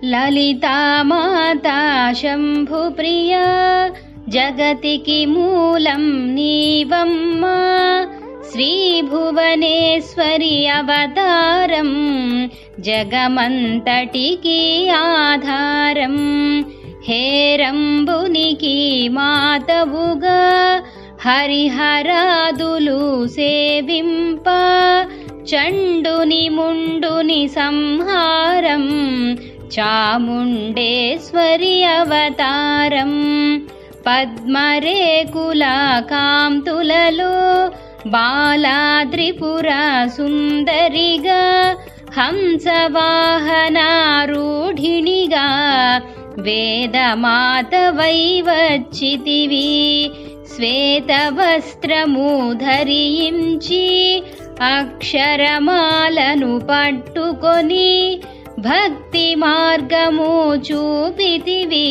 లలితా మాతా శంభుప్రియా జగతికి మూలం నీవమ్మా శ్రీభువనేశ్వరి అవతారం జగమంతటికి ఆధారం హేరంబునికి మాతవుగా హరిహరాదులు సేవింప చండుని ముండుని సంహారం చాముండేశ్వరి అవతారం పద్మరేకుల కాంతులలో బాలాద్రిపుర సుందరిగా హంసవాహనారూఢిణిగా వేదమాతవై వచ్చితివి శ్వేతవస్త్రము ధరించి అక్షరమాలను పట్టుకొని భక్తి మార్గము చూపితివి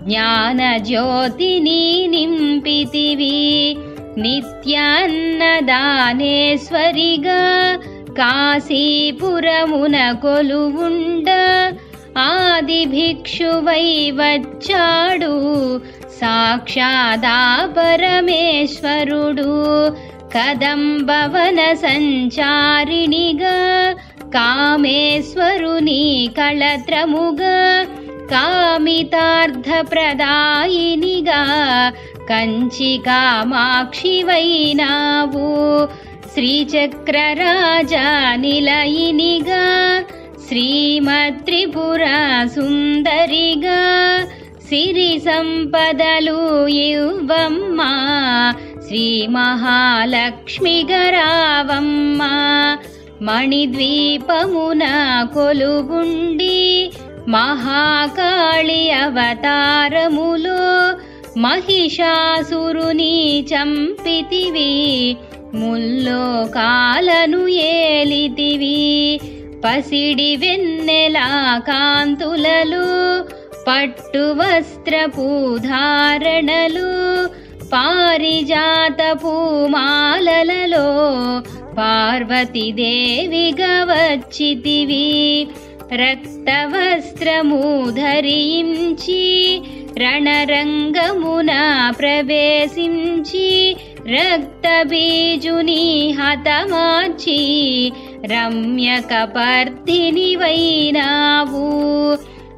జ్ఞానజ్యోతిని నింపితివి నిత్యాన్నదానేశ్వరిగా కాశీపురమున కొలువుండ ఆది భిక్షువై వచ్చాడు సాక్షాదా పరమేశ్వరుడు కదంబవన సంచారిణిగా కామేశ్వరుని కళత్రముగా కామితార్థప్రదాయినిగా కంచి కామాక్షివైనావు శ్రీచక్రరాజా నిలయినిగా శ్రీమత్రిపుర సుందరిగా సిరి సంపదలు ఇవ్వమ్మా శ్రీ మహాలక్ష్మిగరావమ్మా మణిద్వీపమున కొలువుండి మహాకాళి అవతారములో మహిషాసురుని చంపితివి ముల్లోకాలను ఏలితివి పసిడి వెన్నెల కాంతులలో పట్టు వస్త్రపు ధారణలు పారిజాత పూమాలలలో పార్వతీదేవిగా వచ్చితివి రక్తవస్త్రము ధరించి రణరంగమున ప్రవేశించి రక్తబీజుని హతమార్చి రమ్యకపర్దిని వైనావు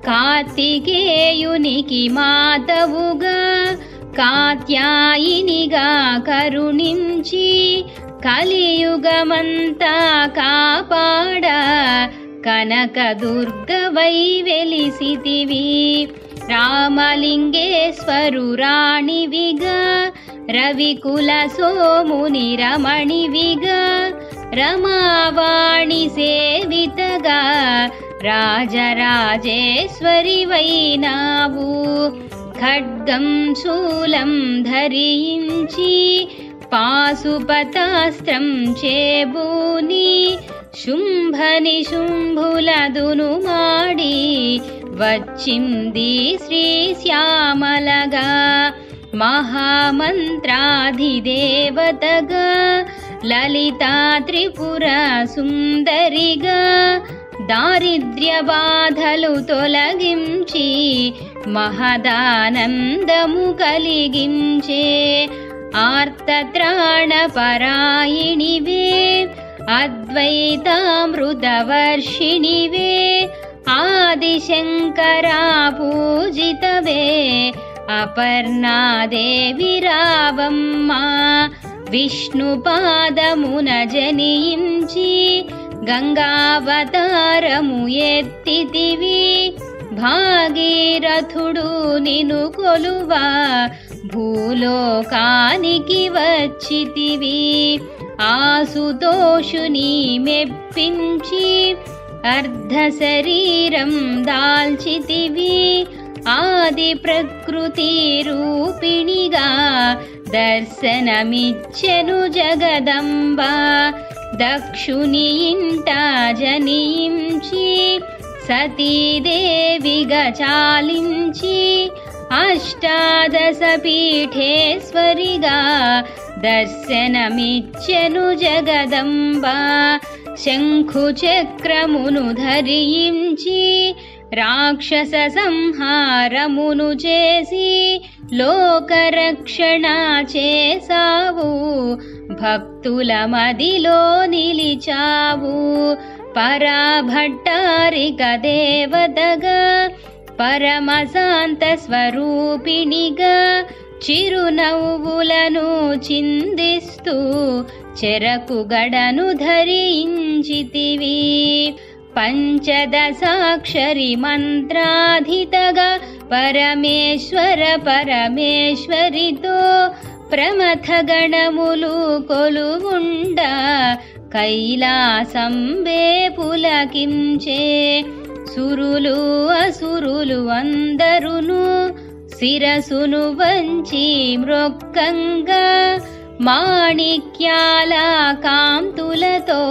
కార్తికేయునికి మాతవుగా కాత్యాయినిగా కరుణించి కలియుగమంతా కాపాడ కనకదుర్గవై వెలిసితివి రామలింగేశ్వరురాణివిగా రవికుల సోముని రమణివిగా రమావాణి సేవితగా రాజరాజేశ్వరి వైనావు ఖడ్గం శూలం ధరించి పాశుపతాస్త్రం చేబూని శుంభని శుంభులదును మాడి వచ్చింది శ్రీశ్యామలగా మహామంత్రాధిదేవతగా లలితా త్రిపుర సుందరిగా దారిద్ర్య బాధలు తొలగించి మహదానందము కలిగించే ఆర్తత్రాణపరాయిణివే అద్వైతామృతవర్షిణివే ఆదిశంకరా పూజితవే అపర్ణాదేవి రావమ్మా విష్ణుపాదమున జనించి గంగావతారము ఎత్తితివి భాగీరథుడు నిను కొలువా భూలోకానికి వచ్చితివి ఆసుతోషుని మెప్పించి అర్ధ శరీరం దాల్చితివి ఆది ప్రకృతి రూపిణిగా దర్శనమిచ్చెను జగదంబ దక్షుని ఇంట జనించి సతీదేవిగా చాలించి అష్టాదశ పీఠేశ్వరిగా దర్శనమిచ్చెను జగదంబ శంఖు చక్రమును ధరించి రాక్షస సంహారమును చేసి లోకరక్షణ చేసావు, భక్తుల మదిలో నిలిచావు. పరాభట్టారిక దేవతగా పరమశాంత స్వరూపిణిగా చిరునవ్వులను చిందిస్తూ చెరకు గడను ధరించితివి. పంచదశాక్షరి మంత్రాధితగా పరమేశ్వర పరమేశ్వరితో ప్రమథ గణములు కొలువుండా కైలాసంబే పులకించే. సురులు అసురులు అందరును శిరసును వంచి మ్రొక్కంగా మాణిక్యాల కాంతులతో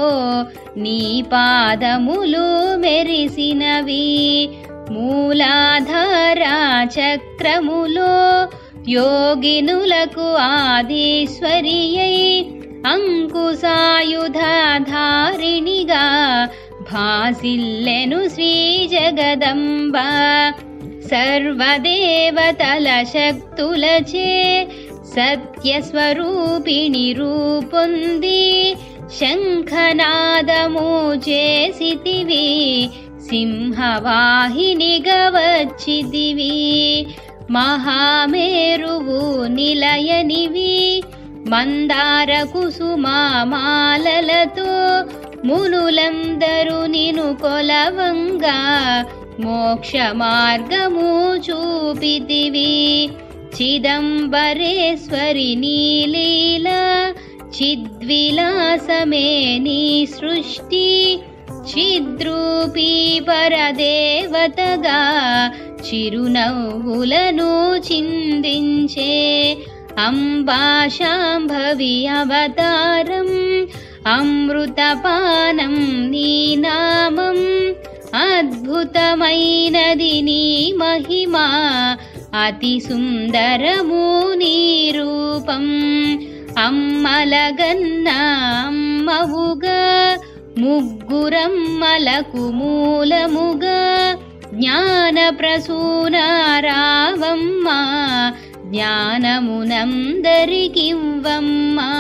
నీ పాదములు మెరిసినవి. మూలాధార చక్రములో యోగినులకు ఆదీశ్వరియై అంకుశాయుధాధారిణిగా భాసిల్లెను శ్రీ జగదంబ. సర్వదేవతల శక్తులచే సత్యస్వరూపిణి రూపొంది శంఖనాదము చేసితివి, సింహవాహినిగా వచ్చితివి. మహామేరువు నిలయనివి మందార కుసుమామాలలతో మునులందరూ నిను కొలవంగా మోక్ష మార్గము చూపితివి. చిదంబరేశ్వరి నీలీలా చిద్విలాసమే నీ సృష్టి, చిద్రూపీ పరదేవతగా చిరునవ్వులను చిందించే. అంబాశాంభవి అవతారం అమృతపానం నీ నామం, అద్భుతమైనది నీ మహిమా అతి సుందరము నీ రూపం. అమ్మలగన్న అమ్మవుగా ముగ్గురమ్మలకు మూలముగా జ్ఞాన ప్రసూనారావమ్మా, జ్ఞానమునందరికివ్వమ్మా.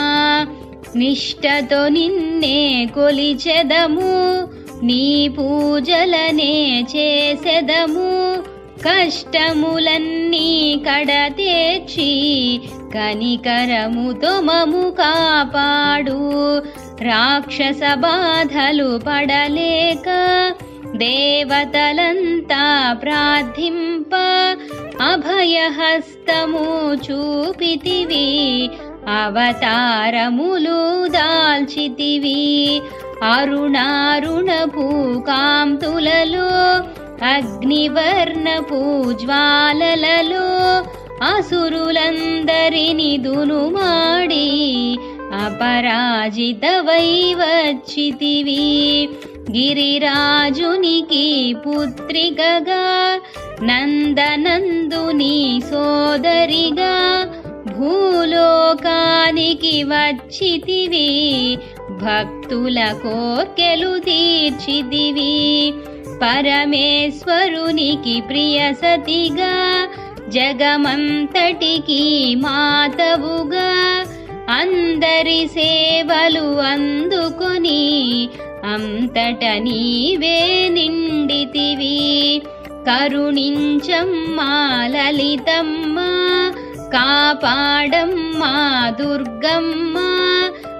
నిష్టతో నిన్నే కొలిచెదము, నీ పూజలనే చేసెదము. కష్టములన్నీ కడతేర్చి కనికరముతో మము కాపాడు. రాక్షస బాధలు పడలేక దేవతలంతా ప్రార్థింప అభయహస్తము చూపితివి, అవతారములు దాల్చితివి. అరుణారుణపు కాంతులలో అగ్నివర్ణపు జ్వాలలలో అసురులందరిని దునుమాడి అపరాజితవై వచ్చితివి. గిరిరాజునికి పుత్రికగా నందనందుని సోదరిగా భూలోకానికి వచ్చితివి, భక్తుల కోర్కెలు తీర్చితివి. పరమేశ్వరునికి ప్రియ సతిగా జగమంతటికి మాతవుగా అందరి సేవలు అందుకొని అంతట నీవే నిండితివి. కరుణించమ్మా లలితమ్మ, కాపాడమ్మా దుర్గమ్మ,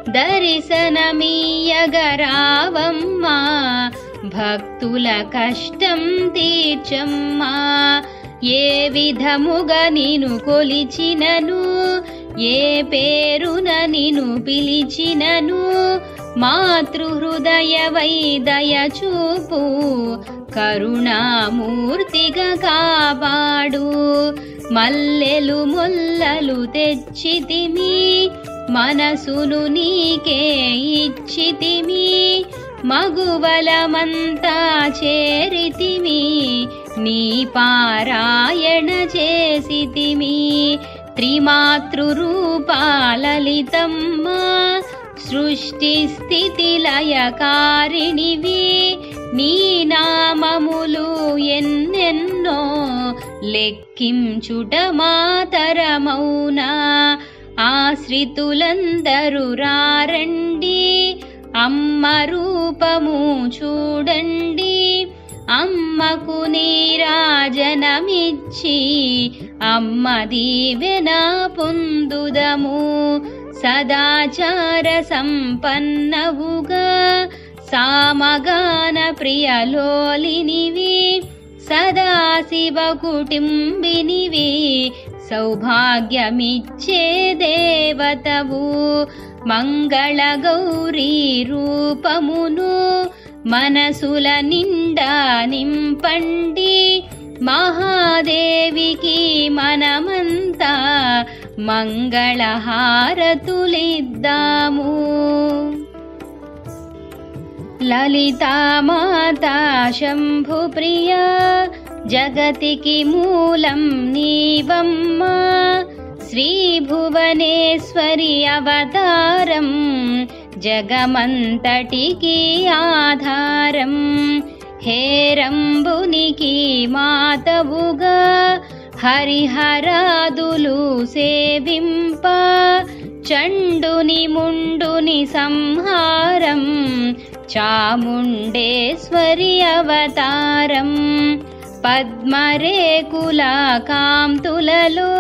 దర్శనమీయగరావమ్మా, భక్తుల కష్టం తీర్చమ్మా. ఏ విధముగా నిను కొలిచినను, ఏ పేరున నిను పిలిచినను, మాతృహృదయవై దయచూపు, కరుణామూర్తిగా కాపాడు. మల్లెలు మొల్లలు తెచ్చితిమి, మనసును నీకే ఇచ్చితిమి, మగువలమంతా చేరితిమి, నీ పారాయణ చేసితిమి. త్రిమాతృరూపాలలితమ్మ, సృష్టి స్థితి లయకారిణివి, నీ నామములు ఎన్నెన్నో లెక్కించుట మాతరమౌనా. ఆశ్రితులందరూ రారండి, అమ్మ రూపము చూడండి. అమ్మకు నీరాజనమిచ్చి అమ్మ దీవెన పొందుదము. సదాచార సంపన్నవుగా సామగాన ప్రియలోలినివి, సదాశివ కుటుంబినివి, సౌభాగ్యమిచ్చే దేవతవు. మంగళ గౌరీ రూపమును మనసుల నిండా నింపండి. మహాదేవికి మనమంతా మంగళహారతులిద్దాము. లలితామాతా శంభుప్రియ జగతికి మూలం నీవమ్మా. శ్రీభువనేశ్వరి అవతారం జగమంతటికి ఆధారం. హేరంబునికి మాతవుగా హరిహరాదులు సేవింప, చండుని ముండుని సంహారం చాముండేశ్వరి అవతారం. పద్మరేకుల కాంతులలో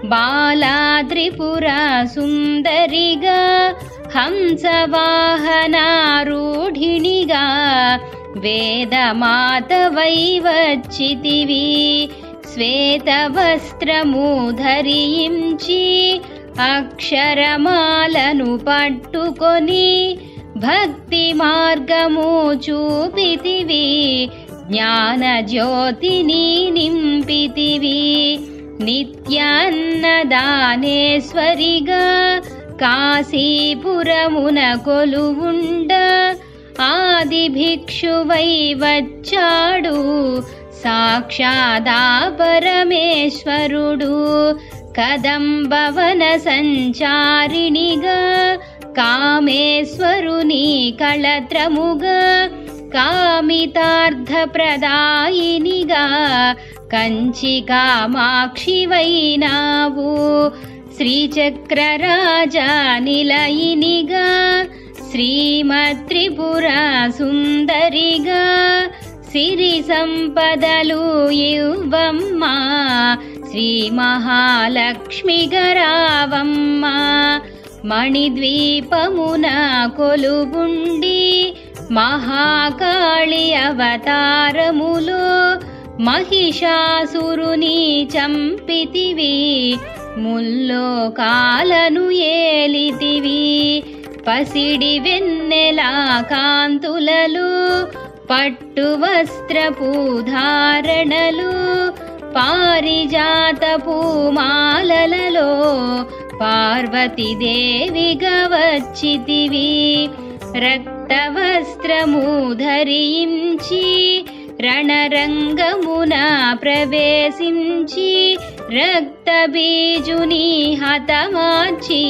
బాలా త్రిపుర సుందరిగా, హంసవాహనారూఢిణిగా వేదమాతవై వచ్చితివి. శ్వేతవస్త్రము ధరించి అక్షరమాలను పట్టుకొని భక్తి మార్గము చూపితివి. జ్ఞాన జ్యోతిని నింపితివి. నిత్యాన్నదానేశ్వరిగా కాశీపురమున కొలువుండ, ఆది భిక్షువై వచ్చాడు సాక్షాదా పరమేశ్వరుడు. కదంబవన సంచారిణిగా కామేశ్వరుని కళత్రముగా, కామితార్థ ప్రదాయినిగా కంచి కామాక్షివైనావు. శ్రీచక్రరాజా నిలయినిగా శ్రీమత్రిపుర సుందరిగా, సిరి సంపదలు ఇవ్వమ్మా శ్రీ మహాలక్ష్మి గరావమ్మా. మణిద్వీపమున కొలువుండి మహాకాళి అవతారములో మహిషాసురుని చంపితివి. ముల్లోకాలను ఏలితివి. పసిడి వెన్నెల కాంతులలో పట్టు వస్త్రపు ధారణలు, పారిజాత పూమాలలలో పార్వతీదేవిగా వచ్చితివి. రక్తవస్త్రము ధరించి రణరంగమున ప్రవేశించి, రక్తబీజుని హతమార్చి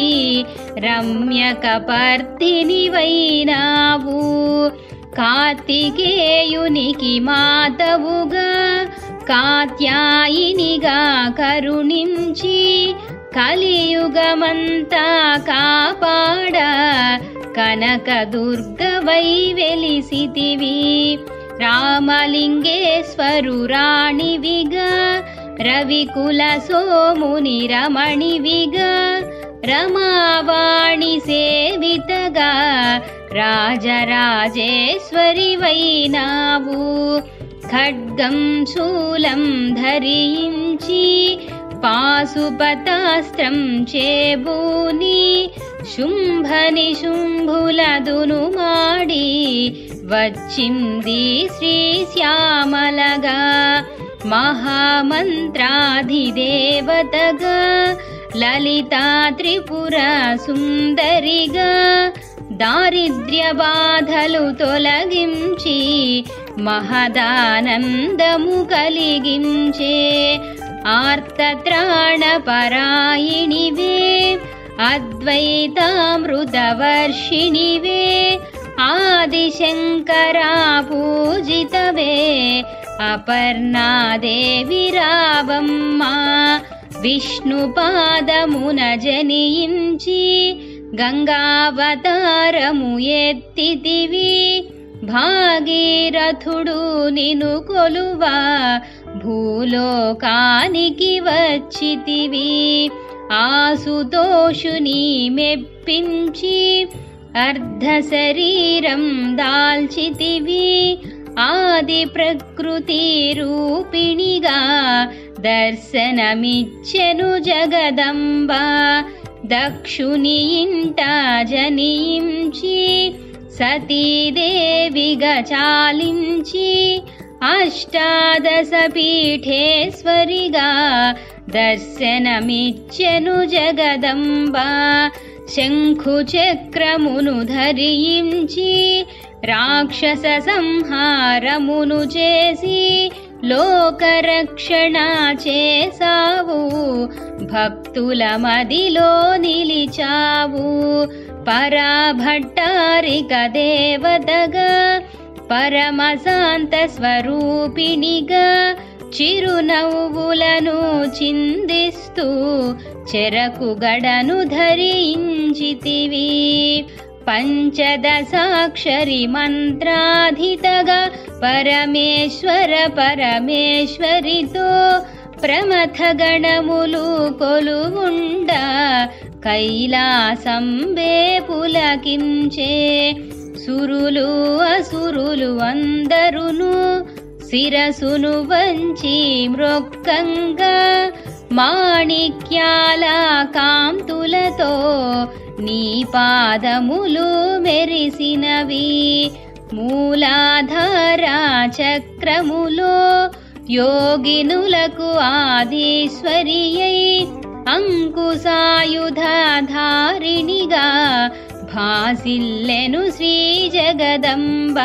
రమ్యకపర్దిని వైనావు. కార్తికేయునికి మాతవుగా కాత్యాయినిగా కరుణించి, కలియుగమంతా కాపాడ కనకదుర్గవై వెలిసితివి. రామలింగేశ్వరురాణివిగా రవికుల సోముని రమణివిగా, రమావాణి సేవితగా రాజరాజేశ్వరి వైనావు. ఖడ్గం శూలం ధరించి పాశుపతాస్త్రం చేబూని, శుంభని శుంభులదును మాడి వచ్చింది శ్రీశ్యామలగా. మహామంత్రాధిదేవతగా లలితా త్రిపుర సుందరిగా, దారిద్ర్య బాధలు తొలగించి మహదానందము కలిగించే ఆర్తత్రాణపరాయిణివే, అద్వైతామృతవర్షిణివే, ఆదిశంకరా పూజితవే అపర్ణాదేవి రావమ్మ విష్ణుపాదమున జనించి గంగావతారము ఎత్తితివి భాగీరథుడు నిను కొలువా భూలోకానికి వచ్చితివి ఆసుతోషుని మెప్పించి అర్ధ శరీరం దాల్చితివి ఆది ప్రకృతి రూపిణిగా దర్శనమిచ్చెను జగదంబ దక్షుని ఇంట జనించి సతీదేవిగా చాలించి అష్టాదశ పీఠేశ్వరిగా దర్శనమిచ్చెను జగదంబ శంఖు చక్రమును ధరించి రాక్షస సంహారమును చేసి లోకరక్షణ చేసావు భక్తుల మదిలో నిలిచావు పరాభట్టారిక దేవతగా పరమశాంత స్వరూపిణిగా చిరునవ్వులను చిందిస్తూ చెరకు గడను ధరించితివి పంచదశాక్షరి మంత్రాధితగా పరమేశ్వర పరమేశ్వరితో ప్రమథ గణములు కొలువుండ కైలాసంబే పులకించే సురులు అసురులు అందరును శిరసును వంచి మ్రొక్కంగా మాణిక్యాల కాంతులతో నీ పాదములు మెరిసినవి మూలాధార చక్రములో యోగినులకు ఆదీశ్వరియై అంకుశాయుధాధారిణిగా భాసిల్లెను శ్రీ జగదంబ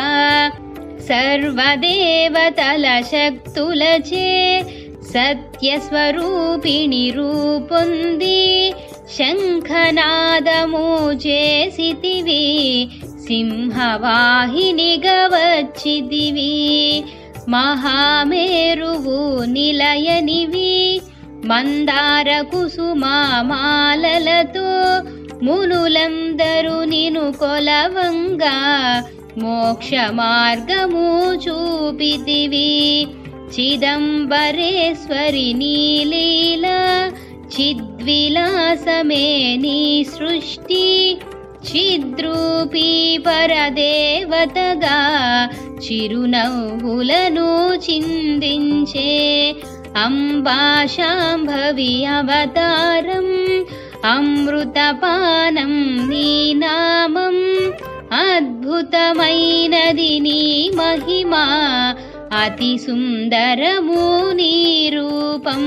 సర్వదేవతల శక్తులచే సత్యస్వరూపిణి రూపొంది శంఖనాదము చేసితివి సింహవాహినిగా వచ్చితివి మహామేరువు నిలయనివి మందార కుసుమామాలలతో మునులందరూ నిను కొలవంగా మోక్ష మార్గము చూపితివి చిదంబరేశ్వరి నీలీలా చిద్విలాసమే నీ సృష్టి చిద్రూపీ పరదేవతగా చిరునవ్వులను చిందించే అంబా శాంభవి అవతారం అమృతపానం నీ నామం అద్భుతమైనది నీ మహిమా అతి సుందరము నీ రూపం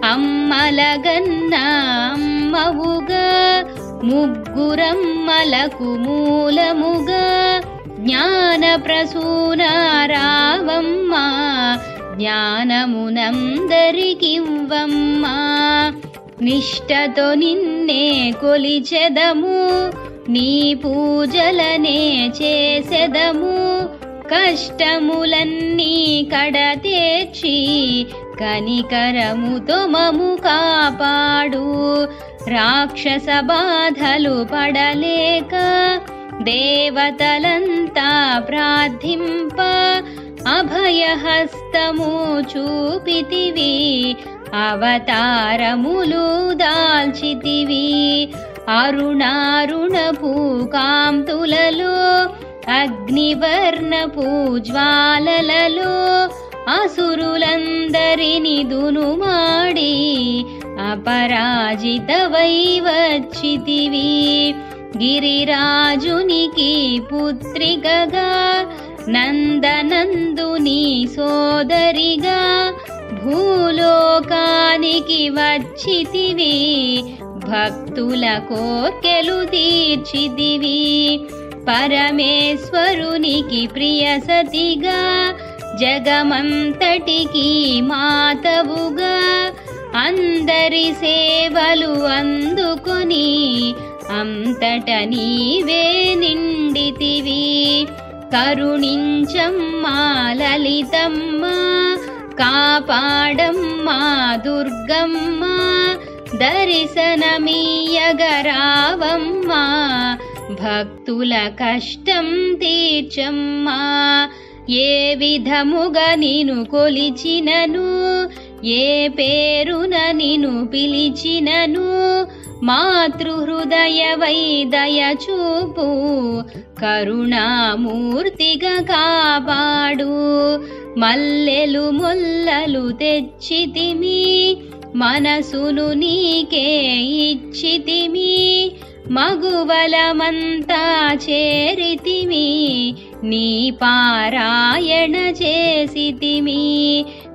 అమ్మలగన్న అమ్మవుగా ముగ్గురమ్మలకు మూలముగా జ్ఞాన ప్రసూన రావమ్మ జ్ఞానమునందరికివ్వమ్మా నిష్టతో నిన్నే కొలిచెదము నీ పూజలనే చేసెదము కష్టములన్నీ కడతేర్చి కనికరముతో మము కాపాడు రాక్షస బాధలు పడలేక దేవతలంతా ప్రార్థింప అభయహస్తము చూపితివి అవతారములు దాల్చితివి అరుణారుణ పూకాంతులలో అగ్నివర్ణపు జ్వాలలలో అసురులందరిని దునుమాడి అపరాజితవై వచ్చితివి గిరిరాజునికి పుత్రికగా నందనందుని సోదరిగా భూలోకానికి వచ్చితివి భక్తుల కోర్కెలు తీర్చితివి పరమేశ్వరునికి ప్రియ సతిగా జగమంతటికి మాతవుగా అందరి సేవలు అందుకొని అంతట నీవే నిండితివి. కరుణించమ్మా లలితమ్మ, కాపాడమ్మా దుర్గమ్మ, దర్శనమీయగరావమ్మా, భక్తుల కష్టం తీర్చమ్మా. ఏ విధముగా నిను కొలిచినను, ఏ పేరున నిను పిలిచినను, మాతృహృదయవై దయచూపు, కరుణామూర్తిగా కాపాడు. మల్లెలు ముల్లలు తెచ్చితిమి, మనసును నీకే ఇచ్చితిమి, మగువలమంతా చేరితిమి, నీ పారాయణ చేసితిమి.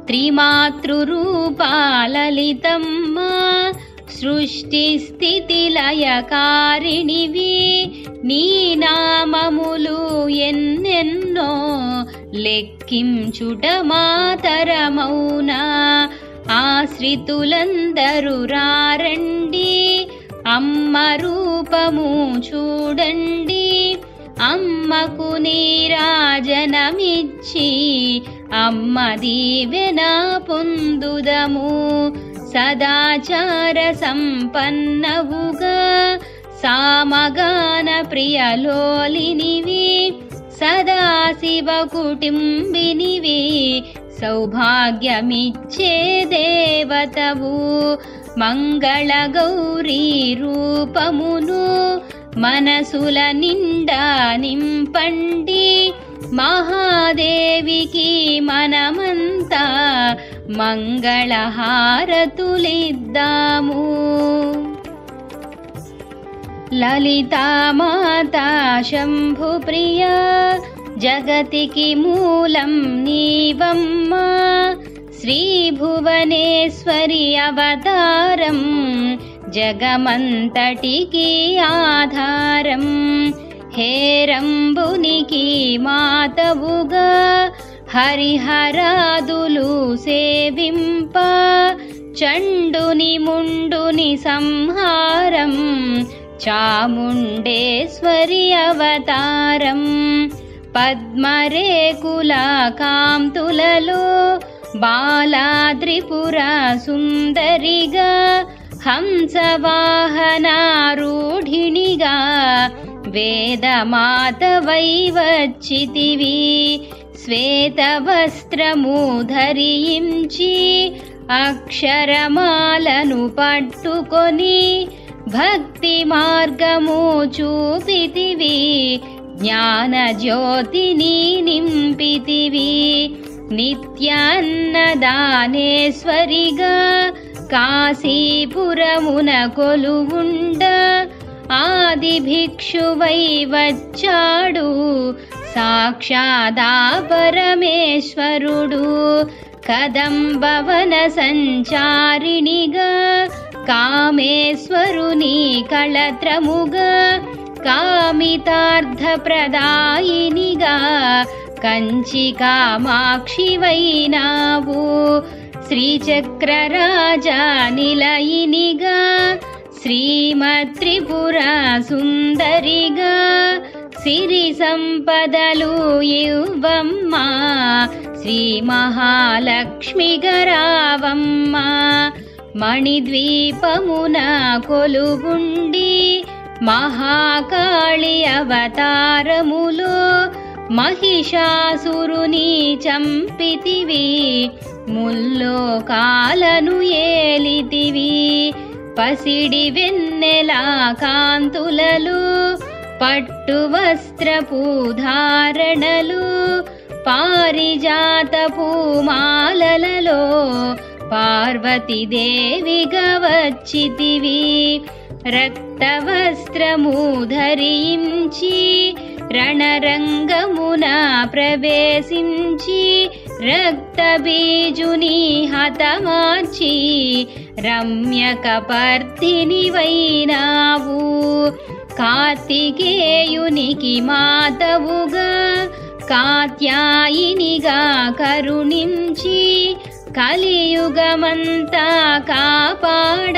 త్రిమాతృరూపా లలితమ్మ, సృష్టి స్థితి లయకారిణివి, నీ నామములు ఎన్నెన్నో, లెక్కించుట మాతరమౌనా. ఆశ్రితులందరూ రారండి, అమ్మ రూపము చూడండి, అమ్మకు నీరాజనమిచ్చి, అమ్మ దీవెన పొందుదము. సదాచార సంపన్నవుగా, సామగాన ప్రియలోలినివి, సదాశివ కుటుంబినివి, సౌభాగ్యమిచ్చే దేవతవు. మంగళ గౌరీ రూపమును మనసుల నిండా నింపండి, మహాదేవికి మనమంతా మంగళహారతులిద్దాము. లలితామాతా శంభుప్రియ, జగతికి మూలం నీవమ్మా, శ్రీ భువనేశ్వరి అవతారం, జగమంతటికి ఆధారం. హేరంబునికి మాతవుగా, హరిహరాదులు సేవింప, చండుని ముండుని సంహారం, చాముండేశ్వరి అవతారం. పద్మరేకుల కాంతులలో బాలాద్రిపుర సుందరిగా, హంసవాహనారూఢిణిగా, వేదమాతవై వచ్చితివి. శ్వేతవస్త్రము ధరించి, అక్షరమాలను పట్టుకొని, భక్తి మార్గము చూపితివి, జ్ఞాన జ్యోతిని నింపితివి. నిత్యాన్నదానేశ్వరిగా, కాశీపురమున కొలువుండ, ఆది భిక్షువై వచ్చాడు, సాక్షాదా పరమేశ్వరుడు. కదంబవన సంచారిణిగా, కామేశ్వరుని కళత్రముగా, కామితార్థప్రదాయినిగా, కంచి కామాక్షివైనావు. శ్రీచక్రరాజా నిలయినిగా, శ్రీమత్రిపుర సుందరిగా, సిరి సంపదలు ఇవ్వమ్మా, శ్రీ మహాలక్ష్మి గరావమ్మా. మణిద్వీపమున కొలువుండి, మహాకాళి అవతారములో, మహిషాసురుని చంపితివి, ముల్లోకాలను ఏలితివి. పసిడి వెన్నెల కాంతులలో, పట్టు వస్త్రపు ధారణలు, పారిజాత పూమాలలలో, పార్వతీదేవిగా వచ్చితివి. రక్తవస్త్రము ధరించి, రణరంగమున ప్రవేశించి, రక్తబీజుని హతమార్చి, రమ్యకపర్దినివైనావు. కార్తికేయునికి మాతవుగా, కాత్యాయినిగా కరుణించి, కలియుగమంతా కాపాడ,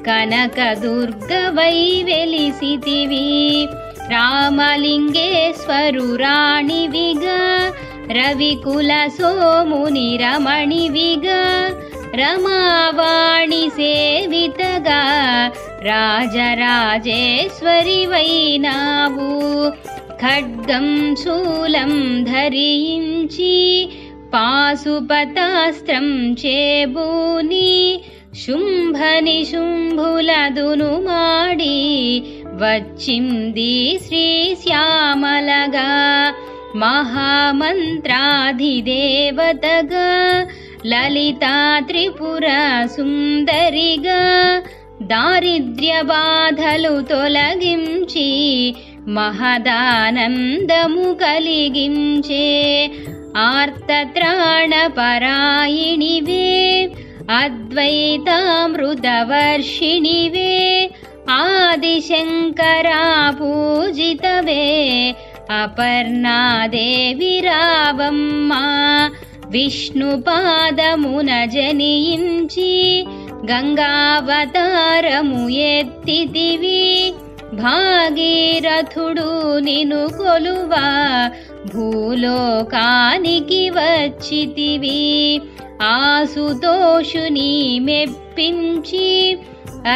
కనకదుర్గవై వెలిసితివి. రామలింగేశ్వరురాణివిగా రవికుల సోముని రమణివిగా రమావాణి సేవితగా రాజరాజేశ్వరివైనావు. ఖడ్గం శూలం ధరించి పాశుపతాస్త్రం చేబూని శుంభనిశుంభులదును మాడి వచ్చింది శ్రీశ్యామలగా. మహామంత్రాధిదేవతగా లలితా త్రిపుర సుందరిగా దారిద్ర్య బాధలు తొలగించి మహదానందము కలిగించే ఆర్తత్రాణపరాయిణివే అద్వైతామృతవర్షిణివే ఆదిశంకరా పూజితవే అపర్ణాదేవి రావమ్మా. విష్ణుపాదమున జనించి గంగావతారము ఎత్తితివి. భాగీరథుడు నిను కొలువా భూలోకానికి వచ్చితివి. ఆసుతోషుని మెప్పించి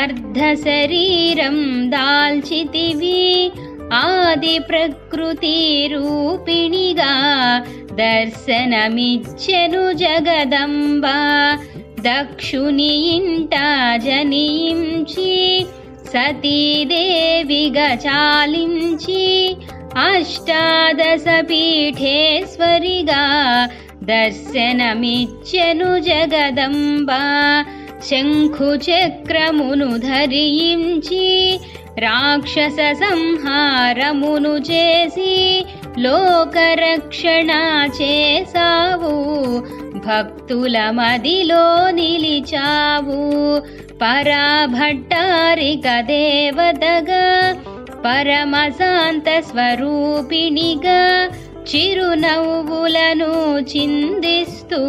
అర్ధ శరీరం దాల్చితివి. ఆది ప్రకృతి రూపిణిగా దర్శనమిచ్చెను జగదంబ. దక్షుని ఇంట జనించి సతీదేవిగా చాలించి అష్టాదశ పీఠేశ్వరిగా దర్శనమిచ్చెను జగదంబ. శంఖు చక్రమును ధరించి రాక్షస సంహారమును చేసి లోకరక్షణ చేసావు. భక్తుల మదిలో నిలిచావు. పరాభట్టారిక దేవతగా పరమశాంత స్వరూపిణిగా చిరునవ్వులను చిందిస్తూ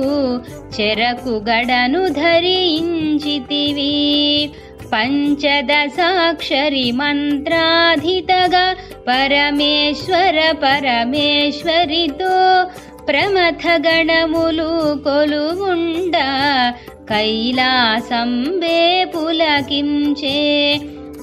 చెరకు గడను ధరించితివి. పంచదశాక్షరి మంత్రాధితగా పరమేశ్వర పరమేశ్వరితో ప్రమథ గణములు కొలువుండ కైలాసంబే పులకించే.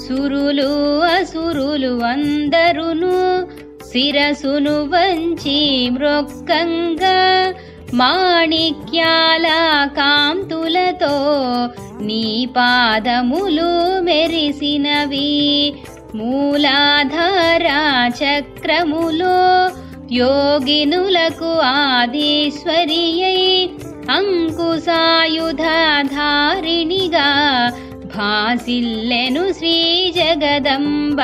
సురులు అసురులు అందరును శిరసును వంచి మ్రొక్కంగా మాణిక్యాల కాంతులతో నీ పాదములు మెరిసినవి. మూలాధార చక్రములో యోగినులకు ఆదీశ్వరియై అంకుశాయుధాధారిణిగా భాసిల్లెను శ్రీ జగదంబ.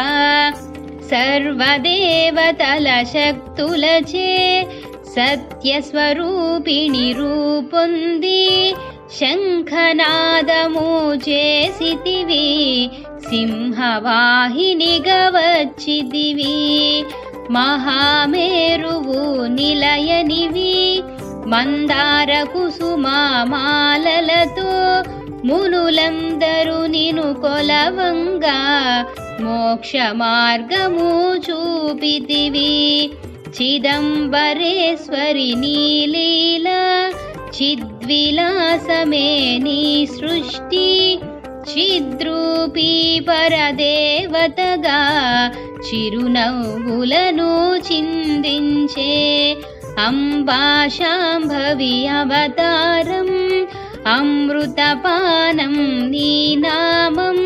సర్వదేవతల శక్తులచే సత్యస్వరూపిణి రూపొంది శంఖనాదము చేసితివి. సింహవాహినిగా వచ్చితివి. మహామేరువు నిలయనివి. మందార కుసుమామాలలతో మునులందరూ నిను కొలవంగా మోక్ష మార్గము చూపితివి. చిదంబరేశ్వరి నీలీలా చిద్విలాసమే నీ సృష్టి. చిద్రూపీ పరదేవతగా చిరునవ్వులను చిందించే. అంబా శాంభవి అవతారం అమృతపానం నీ నామం.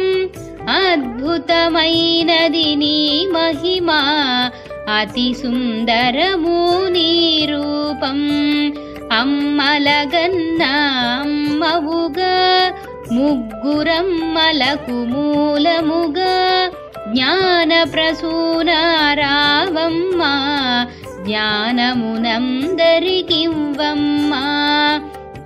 అద్భుతమైనది నీ మహిమా అతి సుందరము నీ రూపం. అమ్మలగన్న అమ్మవుగా ముగ్గురమ్మలకు మూలముగా జ్ఞాన ప్రసూన రావమ్మా. జ్ఞానమునందరికివ్వమ్మా.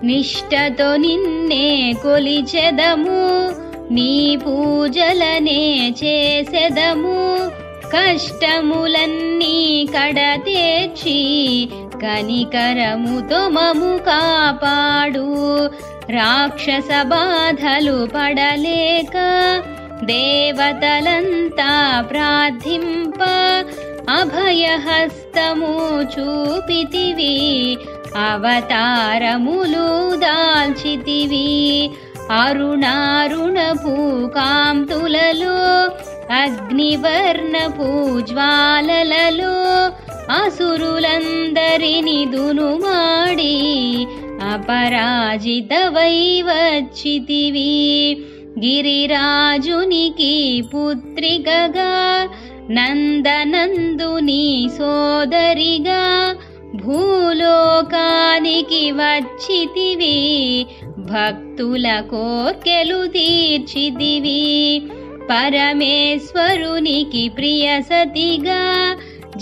నిష్టతో నిన్నే కొలిచెదము. నీ పూజలనే చేసెదము. కష్టములన్నీ కడతేర్చి కనికరముతో మము కాపాడు. రాక్షస బాధలు పడలేక దేవతలంతా ప్రార్థింప అభయహస్తము చూపితివి అవతారములు దాల్చితివి అరుణారుణపు కాంతులలో అగ్నివర్ణపు జ్వాలలలో అసురులందరిని దునుమాడి అపరాజితవై వచ్చితివి గిరిరాజునికి పుత్రికగా నందనందుని సోదరిగా భూలోకానికి వచ్చితివి భక్తుల కోర్కెలు తీర్చితివి పరమేశ్వరునికి ప్రియ సతిగా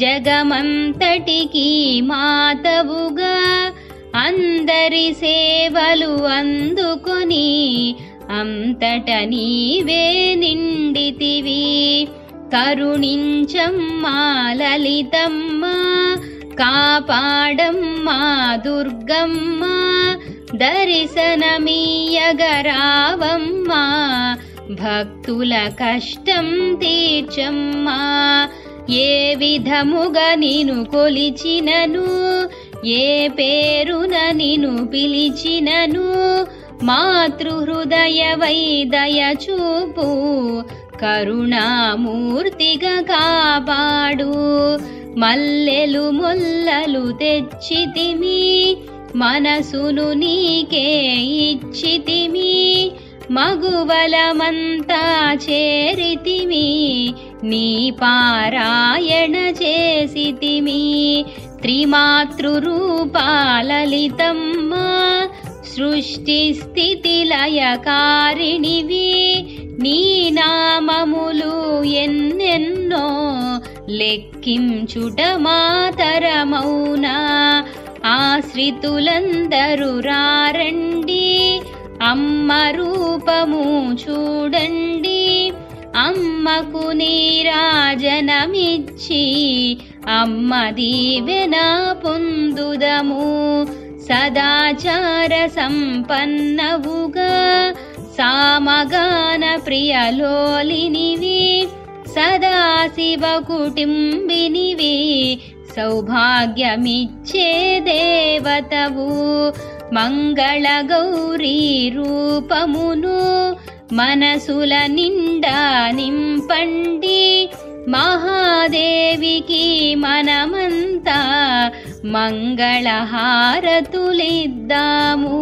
జగమంతటికి మాతవుగా అందరి సేవలు అందుకొని అంతట నీవే నిండితివి కరుణించమ్మా లలితమ్మ కాపాడమ్మా దుర్గమ్మ దర్శనమీయగరావమ్మా భక్తుల కష్టం తీర్చమ్మా ఏ విధముగా నిను కొలిచినను ఏ పేరున నిను పిలిచినను మాతృహృదయవై దయ చూపు కరుణామూర్తిగా కాపాడు మల్లెలు ముల్లలు తెచ్చితిమి మనసును నీకే ఇచ్చితిమి మగువలమంతా చేరితిమి నీ పారాయణ చేసితిమి త్రిమాతృరూపా లలితమ్మ సృష్టి స్థితి లయకారిణివి నీ నామములు ఎన్నెన్నో లెక్కించుట మాతరమౌనా ఆశ్రితులందరూ రారండి అమ్మ రూపము చూడండి అమ్మకు నీరాజనమిచ్చి అమ్మ దీవెన పొందుదము సదాచార సంపన్నవుగా సామగాన ప్రియలోలినివి సదాశివ కుటుంబినివి సౌభాగ్యమిచ్చే దేవతవు మంగళ గౌరీ రూపమును మనసుల నిండా నింపండి మహాదేవికి మనమంతా మంగళహారతులిద్దాము.